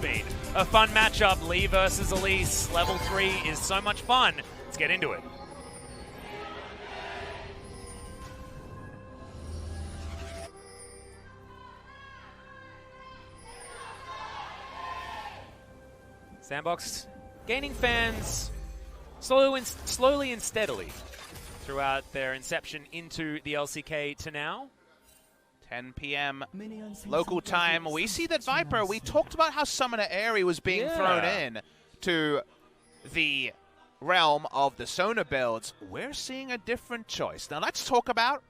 Been a fun matchup. Lee versus Elise. Level 3 is so much fun. Let's get into it. SANDBOX gaining fans slowly and steadily throughout their inception into the LCK to now. 10 p.m. local time. We see that Viper, we talked about how Summoner Aerie was being thrown in to the realm of the Sona builds. We're seeing a different choice. Now let's talk about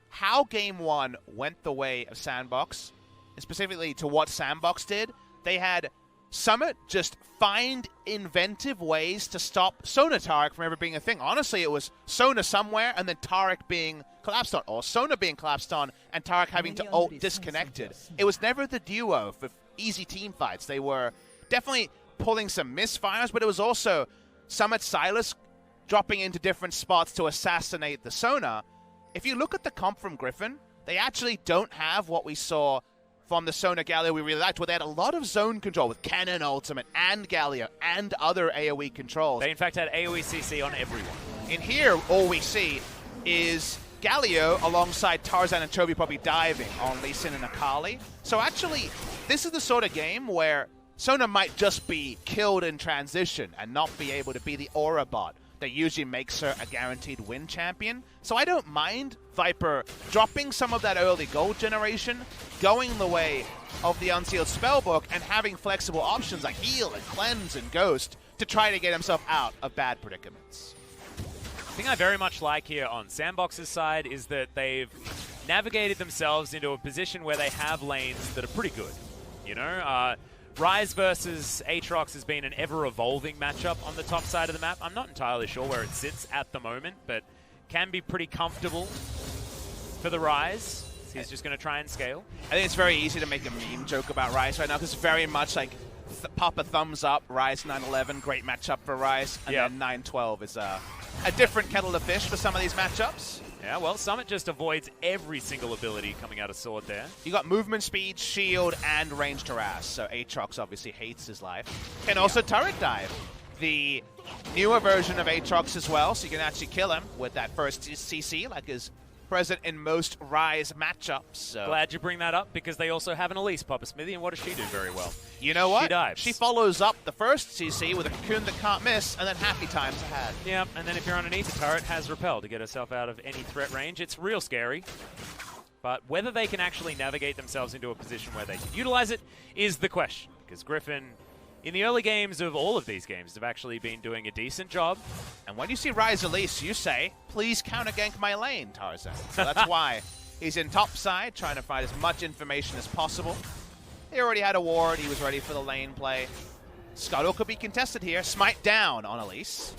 how Game 1 went the way of SANDBOX, and specifically to what SANDBOX did. They had Summit just find inventive ways to stop Sona Taric from ever being a thing. Honestly, it was Sona somewhere and then Taric being collapsed on, or Sona being collapsed on and Taric having to ult disconnected. It was never the duo for easy team fights. They were definitely pulling some misfires, but it was also Summit Silas dropping into different spots to assassinate the Sona. If you look at the comp from Griffin, they actually don't have what we saw from the Sona Galio we really liked, where they had a lot of zone control with Cannon Ultimate and Galio and other AoE controls. They in fact had AoE CC on everyone. In here, all we see is Galio alongside Tarzan and Chovy probably diving on Lee Sin and Akali. So actually, this is the sort of game where Sona might just be killed in transition and not be able to be the aura bot that usually makes her a guaranteed win champion. So I don't mind Viper dropping some of that early gold generation, going the way of the Unsealed Spellbook, and having flexible options like heal and cleanse and ghost to try to get himself out of bad predicaments. The thing I very much like here on SANDBOX's side is that they've navigated themselves into a position where they have lanes that are pretty good. You know, Ryze versus Aatrox has been an ever-evolving matchup on the top side of the map. I'm not entirely sure where it sits at the moment, but can be pretty comfortable for the Ryze. He's just going to try and scale. I think it's very easy to make a meme joke about Ryze right now, because it's very much like pop a thumbs up, Ryze 9-11, great matchup for Ryze, and then 9-12 is a different kettle of fish for some of these matchups. Yeah, well, Summit just avoids every single ability coming out of Sword there. You got movement speed, shield, and ranged harass, so Aatrox obviously hates his life. Can also turret dive, the newer version of Aatrox as well, so you can actually kill him with that first CC, like is present in most Ryze matchups. So. Glad you bring that up, because they also have an Elise, Papa Smithy, and what does she do very well? You know what? She dives. She follows up the first CC with a cocoon that can't miss, and then happy times ahead. Yeah, and then if you're underneath, the turret has Repel to get herself out of any threat range. It's real scary. But whether they can actually navigate themselves into a position where they can utilize it is the question, because Griffin, in the early games of all of these games, have actually been doing a decent job. And when you see Ryze Elise, you say, please counter-gank my lane, Tarzan. So that's why he's in top side, trying to find as much information as possible. He already had a ward, he was ready for the lane play. Scuttle could be contested here. Smite down on Elise.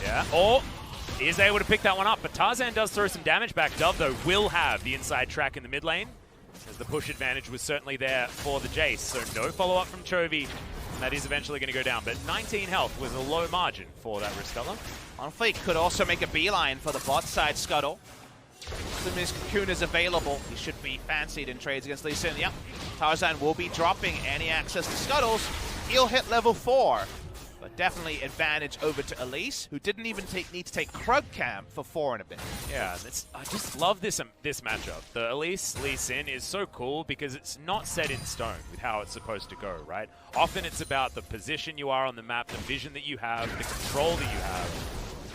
Yeah, or he is able to pick that one up, but Tarzan does throw some damage back. Dove, though, will have the inside track in the mid lane, as the push advantage was certainly there for the Jace. So no follow-up from Chovy. That is eventually going to go down, but 19 health was a low margin for that Riscutler. OnFleek could also make a beeline for the bot side Scuttle. Assuming his cocoon is available, he should be fancied in trades against Lee Sin. Yep, Tarzan will be dropping any access to Scuttles. He'll hit level 4, but definitely advantage over to Elise, who didn't even need to take Krug Camp for 4 and a bit. Yeah, I just love this matchup. The Elise Lee Sin is so cool because it's not set in stone with how it's supposed to go, right? Often it's about the position you are on the map, the vision that you have, the control that you have,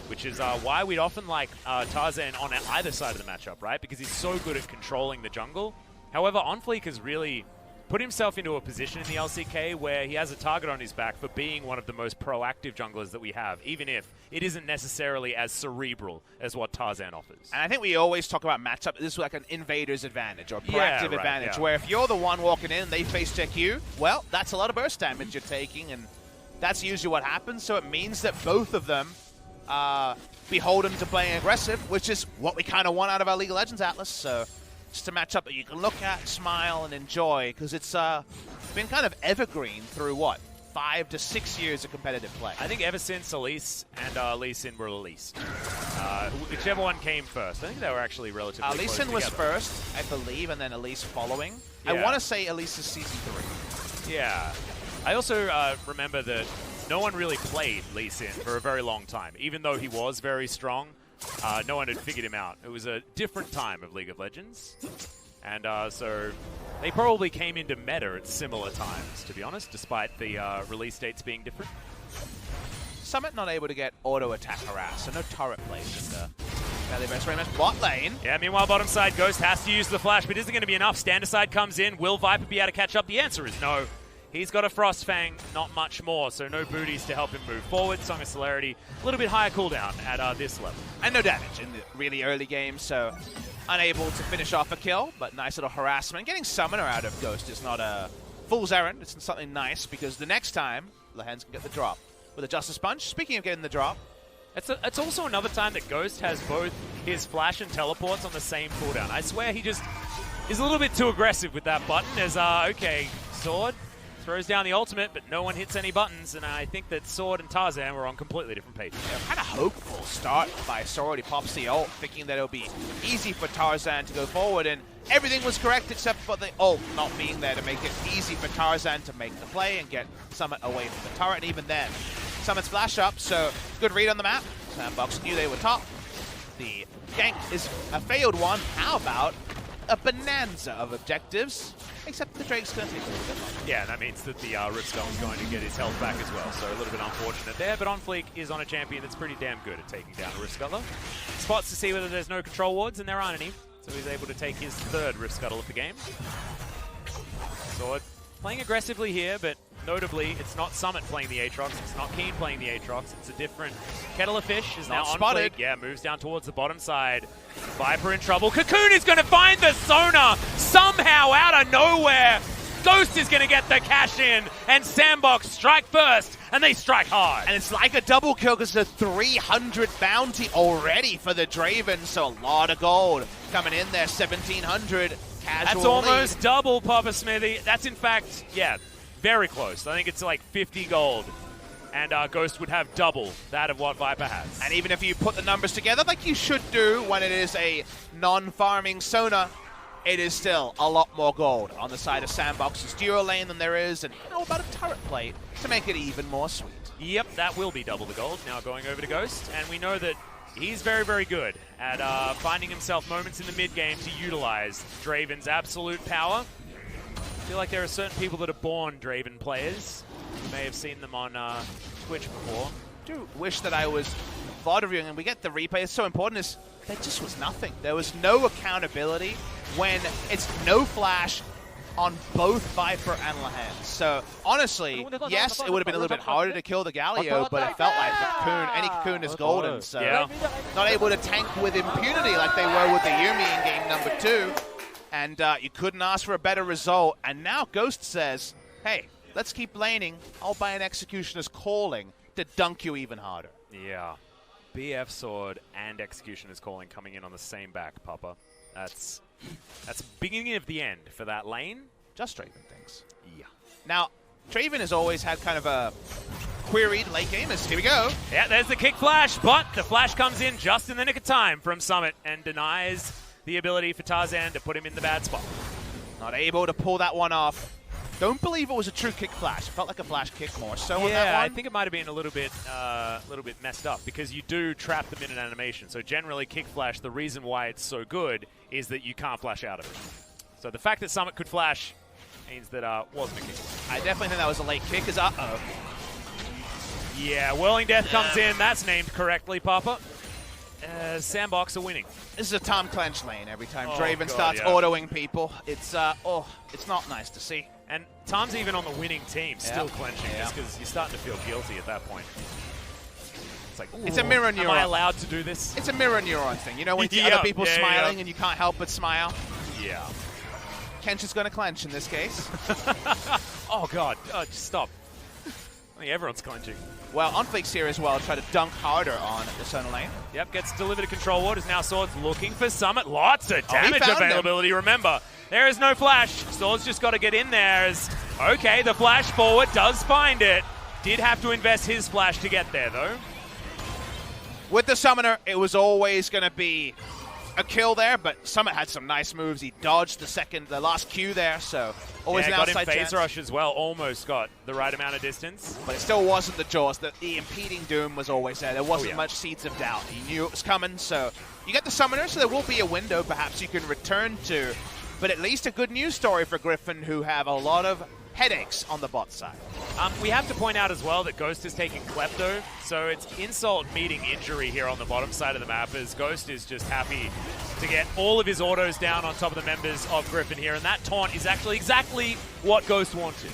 which is why we'd often like Tarzan on either side of the matchup, right? Because he's so good at controlling the jungle. However, OnFleek has really put himself into a position in the LCK where he has a target on his back for being one of the most proactive junglers that we have, even if it isn't necessarily as cerebral as what Tarzan offers. And I think we always talk about matchup. This is like an invader's advantage or proactive advantage, where if you're the one walking in and they face check you, well, that's a lot of burst damage you're taking, and that's usually what happens. So it means that both of them beholden to playing aggressive, which is what we kind of want out of our League of Legends Atlas. So just a matchup that you can look at, smile, and enjoy, because it's been kind of evergreen through, what, 5 to 6 years of competitive play. I think ever since Elise and Lee Sin were released. Whichever one came first. I think they were actually relatively close Lee Sin together. was first, I believe, and then Elise following. Yeah. I want to say Elise is Season 3. Yeah. I also remember that no one really played Lee Sin for a very long time. Even though he was very strong, no one had figured him out. It was a different time of League of Legends. And so they probably came into meta at similar times, to be honest, despite the release dates being different. Summit not able to get auto-attack harass, so no turret placed in the very much bot lane. Yeah, meanwhile, bottom side, Ghost has to use the flash, but isn't going to be enough. Standard comes in. Will Viper be able to catch up? The answer is no. He's got a Frost Fang, not much more, so no booties to help him move forward. Song of Celerity, a little bit higher cooldown at this level. And no damage in the really early game, so unable to finish off a kill, but nice little harassment. Getting Summoner out of Ghost is not a fool's errand. It's something nice, because the next time, Lehends can get the drop with a Justice Punch. Speaking of getting the drop, it's also another time that Ghost has both his flash and teleports on the same cooldown. I swear he just is a little bit too aggressive with that button as, okay, Sword throws down the ultimate, but no one hits any buttons, and I think that Sword and Tarzan were on completely different pages. Yeah, kind of hopeful start by Sword. He pops the ult, thinking that it'll be easy for Tarzan to go forward, and everything was correct except for the ult not being there to make it easy for Tarzan to make the play and get Summit away from the turret, and even then, Summit's flash up, so good read on the map. SANDBOX knew they were top. The gank is a failed one. How about a bonanza of objectives? Except the Drake's going to take a little bit longer. Yeah, that means that the Ripstone is going to get his health back as well, so a little bit unfortunate there, but OnFleek is on a champion that's pretty damn good at taking down a Rift Scuttler. Spots to see whether there's no control wards, and there aren't any, so he's able to take his third Rift Scuttle of the game. Sword playing aggressively here, but notably, it's not Summit playing the Aatrox, it's not Keen playing the Aatrox, it's a different kettle of fish. Is now spotted. Yeah, moves down towards the bottom side. Viper in trouble. Cocoon is going to find the Sona somehow out of nowhere. Ghost is going to get the cash in, and SANDBOX strike first, and they strike hard. And it's like a double kill because it's a 300 bounty already for the Draven, so a lot of gold coming in there, 1,700 casual That's almost lead. double, Papa Smithy. That's in fact, yeah, very close. I think it's like 50 gold. And Ghost would have double that of what Viper has. And even if you put the numbers together like you should do when it is a non-farming Sona, it is still a lot more gold on the side of SANDBOX's duo lane than there is. And how about a turret plate to make it even more sweet? Yep, that will be double the gold. Now going over to Ghost. And we know that he's very, very good at finding himself moments in the mid-game to utilize Draven's absolute power. I feel like there are certain people that are born Draven players. You may have seen them on Twitch before. I do wish that I was VOD reviewing, and we get the replay. It's so important, is there just was nothing. There was no accountability when it's no flash on both Viper and Lehends. So, honestly, yes, it would have been a little bit harder to kill the Galio, but it felt like the Cocoon, any Cocoon is golden. So, yeah. Not able to tank with impunity like they were with the Yuumi in game number 2. And you couldn't ask for a better result. And now Ghost says, hey, let's keep laning. I'll buy an Executioner's Calling to dunk you even harder. Yeah. BF Sword and Executioner's Calling coming in on the same back, Papa. That's beginning of the end for that lane. Just Draven things. Yeah. Now, Draven has always had kind of a queried late gamers. Here we go. Yeah, there's the kick flash, but the flash comes in just in the nick of time from Summit and denies the ability for Tarzan to put him in the bad spot. Not able to pull that one off. Don't believe it was a true kick flash. It felt like a flash kick more so on that Yeah, one. I think it might have been a little bit messed up because you do trap them in an animation. So generally, kick flash, the reason why it's so good is that you can't flash out of it. So the fact that Summit could flash means that wasn't a kick flash. I definitely think that was a late kick. Is uh-oh. Yeah, Whirling Death comes in. That's named correctly, Papa. SANDBOX are winning. This is a Tom Clench lane every time Oh, Draven God, starts yeah. autoing people. It's it's not nice to see. And Tom's even on the winning team, still Yep. clenching Yep. just because you're starting to feel guilty at that point. It's like, It's a mirror am I neuron. allowed to do this? It's a mirror neuron thing. You know, when you see Yeah, other people yeah, smiling yeah. and you can't help but smile. Yeah. Kench is going to clench in this case. Oh, God. Just stop. I think everyone's clenching. Well, OnFleek's here as well, try to dunk harder on the Sona lane. Yep, gets delivered a control ward. Is now Swords looking for Summit. Lots of damage found him. availability. Remember, there is no flash. Swords just got to get in there. Okay, the flash forward does find it. Did have to invest his flash to get there, though. With the Summoner, it was always going to be a kill there, but Summit had some nice moves. He dodged the last Q there, so always an outside got him phase chance. rush as well, almost got the right amount of distance. But it still wasn't the Jaws. The impeding Doom was always there. There wasn't much seeds of doubt. He knew it was coming, so you get the Summoner, so there will be a window perhaps you can return to. But at least a good news story for Griffin, who have a lot of headaches on the bot side. We have to point out as well that Ghost is taking Klepto, so it's insult meeting injury here on the bottom side of the map, as Ghost is just happy to get all of his autos down on top of the members of Griffin here, and that taunt is actually exactly what Ghost wanted,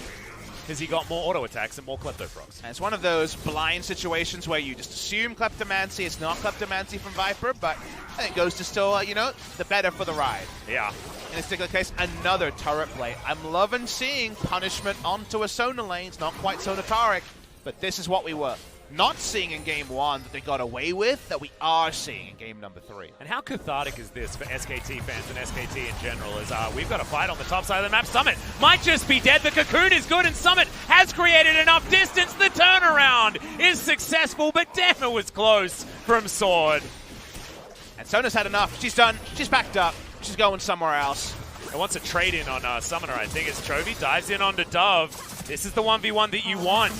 because he got more auto attacks and more Klepto procs. And it's one of those blind situations where you just assume Kleptomancy. It's not Kleptomancy from Viper, but I think Ghost is still, the better for the ride. Yeah. In this particular case, another turret play. I'm loving seeing punishment onto a Sona lane. It's not quite Sonataric, but this is what we were not seeing in Game 1 that they got away with, that we are seeing in Game number 3. And how cathartic is this for SKT fans and SKT in general, as we've got a fight on the top side of the map. Summit might just be dead. The Cocoon is good, and Summit has created enough distance. The turnaround is successful, but damn, it was close from Sword. And Sona's had enough. She's done. She's backed up. She's going somewhere else. It wants a trade-in on Summoner, I think. As Chovy dives in onto Dove. This is the 1v1 that you want.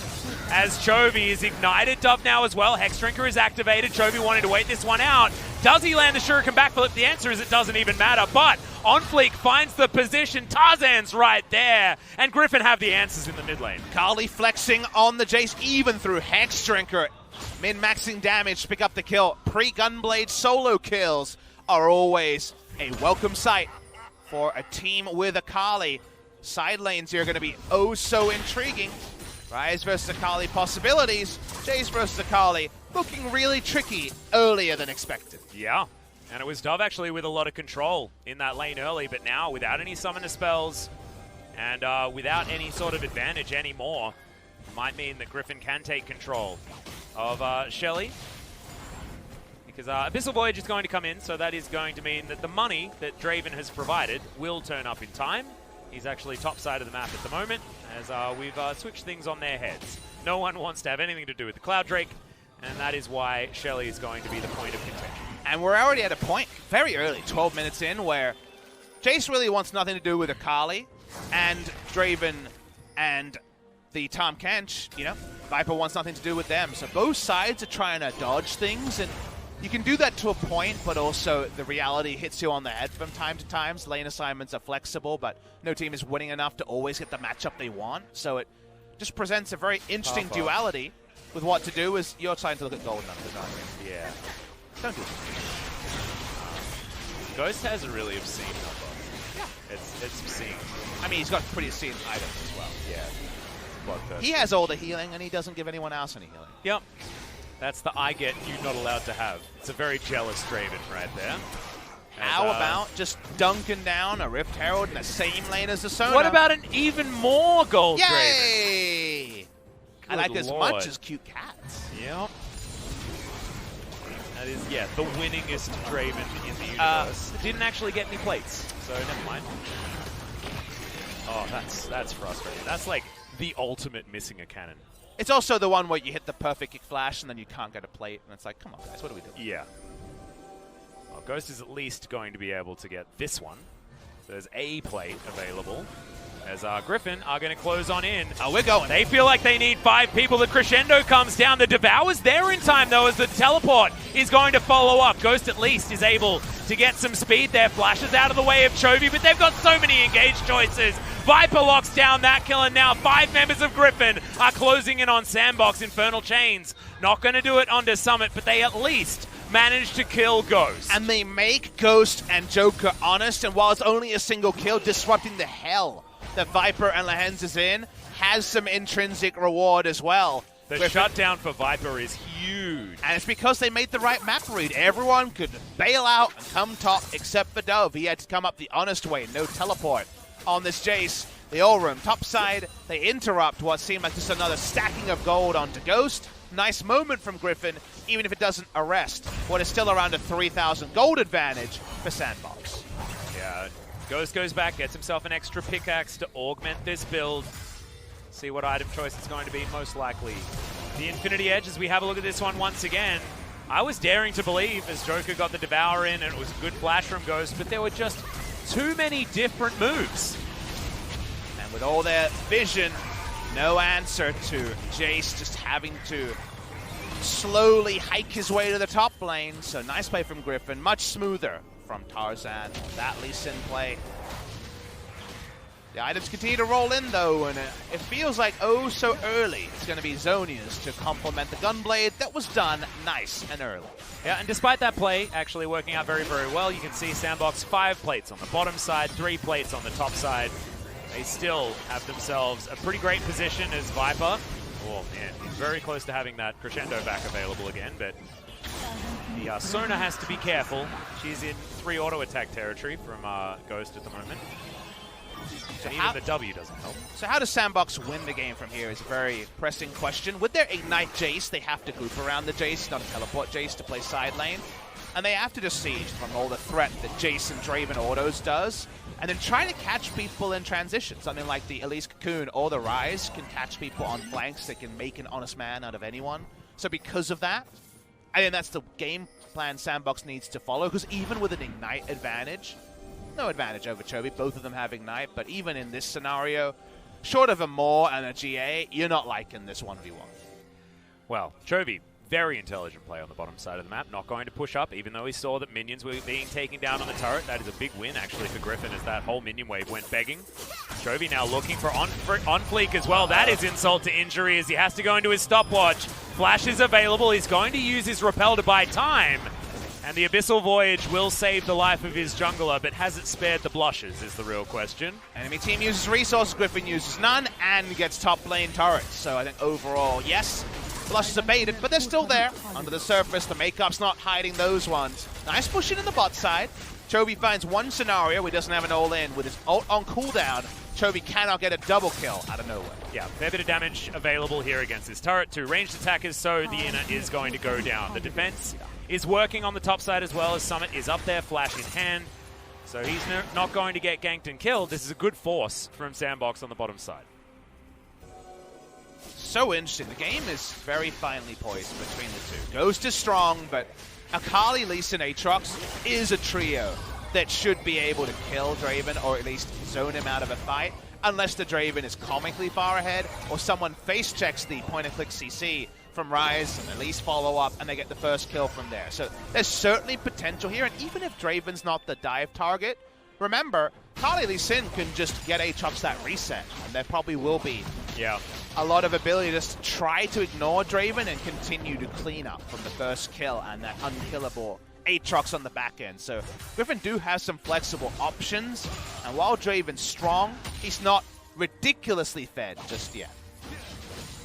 As Chovy is ignited, Dove now as well. Hexdrinker is activated. Chovy wanting to wait this one out. Does he land the Shuriken backflip? The answer is it doesn't even matter. But OnFleek finds the position. Tarzan's right there. And Griffin have the answers in the mid lane. Kali flexing on the Jace, even through Hexdrinker. Min-maxing damage to pick up the kill. Pre-Gunblade solo kills are always a welcome sight for a team with a Kali. Side lanes here are going to be oh so intriguing. Ryze versus Akali possibilities. Jace versus Akali looking really tricky earlier than expected. Yeah, and it was Dove actually with a lot of control in that lane early, but now without any summoner spells and without any sort of advantage anymore, might mean that Griffin can take control of Shelly. Because Abyssal Voyage is going to come in, so that is going to mean that the money that Draven has provided will turn up in time. He's actually top side of the map at the moment, as we've switched things on their heads. No one wants to have anything to do with the Cloud Drake, and that is why Shelly is going to be the point of contention. And we're already at a point, very early, 12 minutes in, where Jace really wants nothing to do with Akali, and Draven and the Tahm Kench, Viper wants nothing to do with them. So both sides are trying to dodge things, and you can do that to a point, but also the reality hits you on the head from time to time. Lane assignments are flexible, but no team is winning enough to always get the matchup they want. So it just presents a very interesting duality with what to do as you're trying to look at gold numbers, aren't you? Yeah. Don't do it. Ghost has a really obscene number. Yeah. It's obscene. I mean, he's got pretty obscene items as well. Yeah. He has all the healing, and he doesn't give anyone else any healing. Yep. That's the I get, you not allowed to have. It's a very jealous Draven right there. How about just dunking down a Rift Herald in the same lane as the Sona? What about an even more gold Draven? Yay! I like as much as cute cats. Yep. That is, the winningest Draven in the universe. Didn't actually get any plates, so never mind. Oh, that's frustrating. That's like the ultimate missing a cannon. It's also the one where you hit the perfect kick flash and then you can't get a plate, and it's like, come on, guys, what are we doing? Yeah. Well, Ghost is at least going to be able to get this one. So there's a plate available. As Griffin are going to close on in. Oh, we're going. They feel like they need 5 people. The crescendo comes down. The Devour's there in time, though, as the teleport is going to follow up. Ghost at least is able to get some speed there. Flashes out of the way of Chovy, but they've got so many engaged choices. Viper locks down that kill, and now 5 members of Griffin are closing in on SANDBOX. Infernal Chains not going to do it onto Summit, but they at least managed to kill Ghost. And they make Ghost and Joker honest, and while it's only a single kill, disrupting the hell that Viper and Lehends is in has some intrinsic reward as well. The shutdown for Viper is huge. And it's because they made the right map read. Everyone could bail out and come top except for Dove. He had to come up the honest way, no teleport on this Jace. The all room top side, they interrupt what seemed like just another stacking of gold onto Ghost. Nice moment from Griffin, even if it doesn't arrest what is still around a 3,000 gold advantage for SANDBOX. Yeah. Ghost goes back, gets himself an extra pickaxe to augment this build. See what item choice it's going to be, most likely the Infinity Edge, as we have a look at this one once again. I was daring to believe as Joker got the Devour in and it was a good flash from Ghost, but there were just too many different moves. And with all their vision, no answer to Jace just having to slowly hike his way to the top lane. So nice play from Griffin, much smoother from Tarzan. That Lee Sin play. The items continue to roll in though, and it feels like oh so early. It's going to be Zonia's to complement the Gunblade that was done nice and early. Yeah, and despite that play actually working out very, very well, you can see SANDBOX 5 plates on the bottom side, 3 plates on the top side. They still have themselves a pretty great position as Viper. Oh man, he's very close to having that Crescendo back available again, but the Sona has to be careful. She's in 3 auto attack territory from Ghost at the moment. So and even the W doesn't help. So how does SANDBOX win the game from here is a very pressing question. With their Ignite Jace, they have to group around the Jace, not teleport Jace to play side lane. And they have to just siege from all the threat that Jace and Draven autos does. And then try to catch people in transition. Something like the Elise Cocoon or the Rise can catch people on flanks that can make an honest man out of anyone. So because of that, I think that's the game plan SANDBOX needs to follow. Because even with an Ignite advantage, no advantage over Chovy, both of them have Ignite, but even in this scenario, short of a Maw and a GA, you're not liking this 1v1. Well, Chovy, very intelligent play on the bottom side of the map, not going to push up, even though he saw that minions were being taken down on the turret. That is a big win, actually, for Griffin, as that whole minion wave went begging. Chovy now looking for OnFleek as well. That is insult to injury, as he has to go into his stopwatch. Flash is available. He's going to use his Repel to buy time. And the Abyssal Voyage will save the life of his jungler, but has it spared the blushes is the real question. Enemy team uses resources, Griffin uses none, and gets top lane turrets. So I think overall, yes, blushes are baited, but they're still there. Under the surface, the makeup's not hiding those ones. Nice pushing in the bot side. Chovy finds one scenario where he doesn't have an all-in. With his ult on cooldown, Chovy cannot get a double kill out of nowhere. Yeah, fair bit of damage available here against his turret. 2 ranged attackers, so the inner is going to go down. The defense is working on the top side as well, as Summit is up there, flash in hand. So he's not going to get ganked and killed. This is a good force from SANDBOX on the bottom side. So interesting. The game is very finely poised between the two. Ghost is strong, but Akali, Lee Sin, Aatrox is a trio that should be able to kill Draven, or at least zone him out of a fight, unless the Draven is comically far ahead, or someone face checks the point-and-click CC from Rise and at least follow up, and they get the first kill from there. So there's certainly potential here, and even if Draven's not the dive target, remember, Kali Lee Sin can just get Aatrox that reset, and there probably will be a lot of ability to just try to ignore Draven and continue to clean up from the first kill and that unkillable Aatrox on the back end. So Griffin do have some flexible options, and while Draven's strong, he's not ridiculously fed just yet.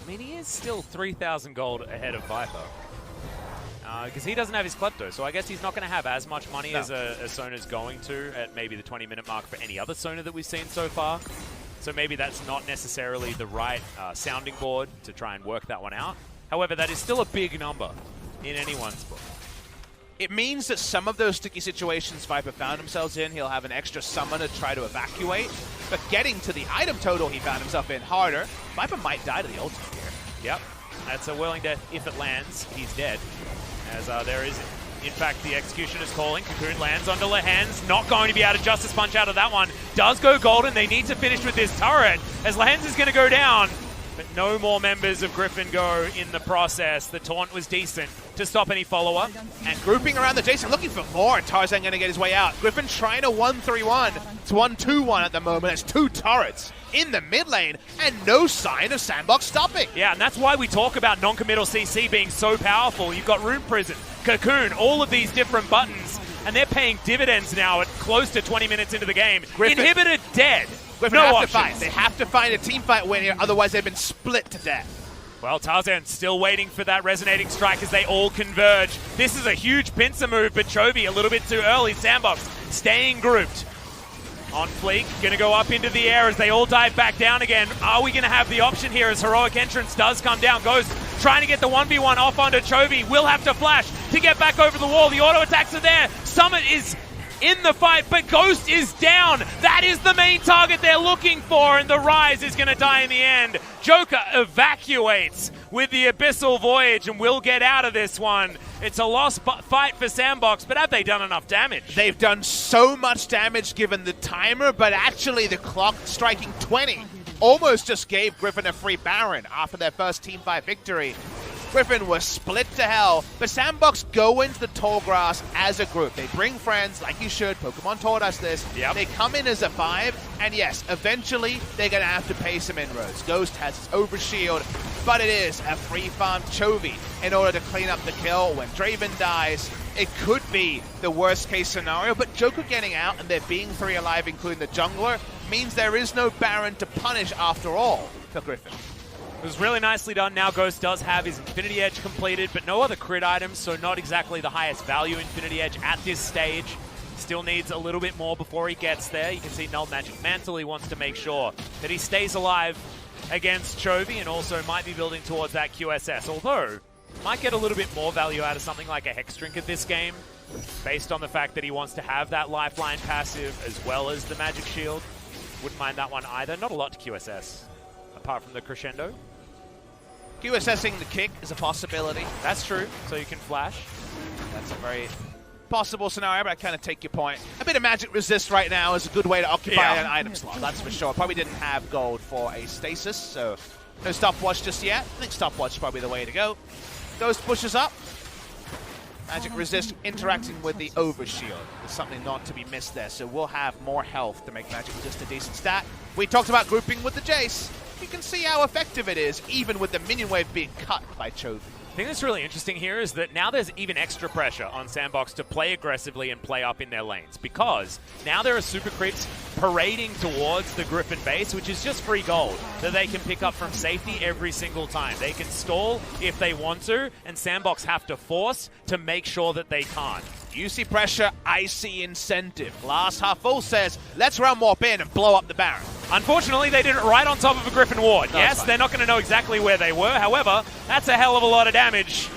I mean, he is still 3,000 gold ahead of Viper. Because he doesn't have his Klepto, so I guess he's not going to have as much money as Sona's going to at maybe the 20-minute mark for any other Sona that we've seen so far. So maybe that's not necessarily the right sounding board to try and work that one out. However, that is still a big number in anyone's book. It means that some of those sticky situations Viper found themselves in, he'll have an extra summon to try to evacuate. But getting to the item total he found himself in harder, Viper might die to the ultimate here. Yep, that's a willing death. If it lands, he's dead. As there is, in fact, the Executioner's calling. Cocoon lands onto Lehends. Not going to be able to Justice Punch out of that one. Does go golden. They need to finish with this turret, as Lehends is going to go down. But no more members of Griffin go in the process. The taunt was decent to stop any follow-up. And grouping around the Jason, looking for more. Tarzan going to get his way out. Griffin trying to 1-3-1. It's 1-2-1 at the moment. It's 2 turrets in the mid lane, and no sign of SANDBOX stopping. Yeah, and that's why we talk about non-committal CC being so powerful. You've got Rune Prison, Cocoon, all of these different buttons, and they're paying dividends now at close to 20 minutes into the game. Griffin, Inhibitor dead. Griffin have to fight. They have to find a team fight win here, otherwise they've been split to death. Well, Tarzan still waiting for that resonating strike as they all converge. This is a huge pincer move, but Chovy a little bit too early. SANDBOX staying grouped. OnFleek going to go up into the air as they all dive back down again. Are we going to have the option here as Heroic Entrance does come down? Ghost trying to get the 1v1 off onto Chovy. Will have to flash to get back over the wall. The auto attacks are there. Summit is in the fight, but Ghost is down. That is the main target they're looking for, and the Rise is going to die in the end. Joker evacuates with the Abyssal Voyage, and will get out of this one. It's a lost fight for SANDBOX, but have they done enough damage? They've done so much damage given the timer, but actually the clock striking 20 almost just gave Griffin a free Baron after their first Team 5 victory. Griffin was split to hell, but SANDBOX go into the tall grass as a group. They bring friends, like you should. Pokemon taught us this. Yep. They come in as a 5, and yes, eventually they're going to have to pay some inroads. Ghost has his overshield, but it is a free farm Chovy in order to clean up the kill. When Draven dies, it could be the worst case scenario, but Joker getting out and there being 3 alive, including the jungler, means there is no Baron to punish after all for Griffin. It was really nicely done. Now Ghost does have his Infinity Edge completed, but no other crit items, so not exactly the highest value Infinity Edge at this stage. Still needs a little bit more before he gets there. You can see Null Magic Mantle. He wants to make sure that he stays alive against Chovy, and also might be building towards that QSS, although might get a little bit more value out of something like a Hex Drink at this game, based on the fact that he wants to have that Lifeline passive as well as the Magic Shield. Wouldn't mind that one either. Not a lot to QSS, apart from the Crescendo. QSSing the kick is a possibility. That's true, so you can flash. That's a very possible scenario, but I kind of take your point. A bit of magic resist right now is a good way to occupy an item slot, that's for sure. Probably didn't have gold for a stasis, so no stopwatch just yet. I think stopwatch is probably the way to go. Ghost pushes up. Magic resist interacting with the overshield. There's something not to be missed there, so we'll have more health to make magic resist a decent stat. We talked about grouping with the Jace. You can see how effective it is, even with the minion wave being cut by Chovy. The thing that's really interesting here is that now there's even extra pressure on SANDBOX to play aggressively and play up in their lanes, because now there are super creeps parading towards the Griffin base, which is just free gold that they can pick up from safety every single time. They can stall if they want to, and SANDBOX have to force to make sure that they can't. You see pressure, I see incentive. Glass half full says, let's round warp in and blow up the Baron. Unfortunately, they did it right on top of a Griffin ward. Yes, they're not going to know exactly where they were. However, that's a hell of a lot of damage.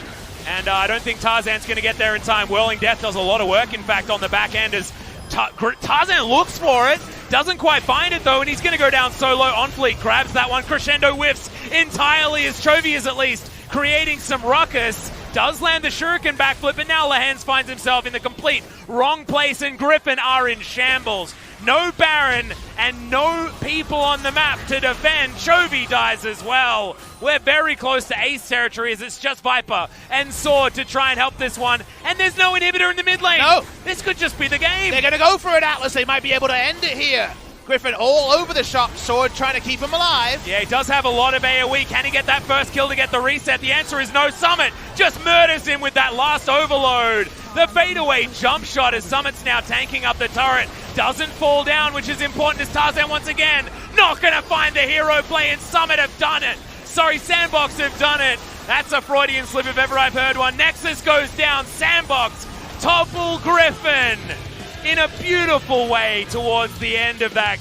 And I don't think Tarzan's going to get there in time. Whirling Death does a lot of work, in fact, on the back end as Tarzan looks for it. Doesn't quite find it, though, and he's going to go down solo. OnFleek grabs that one. Crescendo whiffs entirely, as Chovy is at least creating some ruckus. Does land the Shuriken backflip, and now Lehends finds himself in the complete wrong place, and Griffin are in shambles. No Baron and no people on the map to defend. Chovy dies as well. We're very close to ace territory, as it's just Viper and Sword to try and help this one. And there's no inhibitor in the mid lane. No. This could just be the game. They're going to go for it, Atlas. They might be able to end it here. Griffin all over the shop, Sword trying to keep him alive. Yeah, he does have a lot of AoE. Can he get that first kill to get the reset? The answer is no. Summit just murders him with that last overload. The fadeaway jump shot as Summit's now tanking up the turret. Doesn't fall down, which is important, as Tarzan once again not going to find the hero play, and Summit have done it. Sorry, SANDBOX have done it. That's a Freudian slip if ever I've heard one. Nexus goes down. SANDBOX topple Griffin in a beautiful way towards the end of that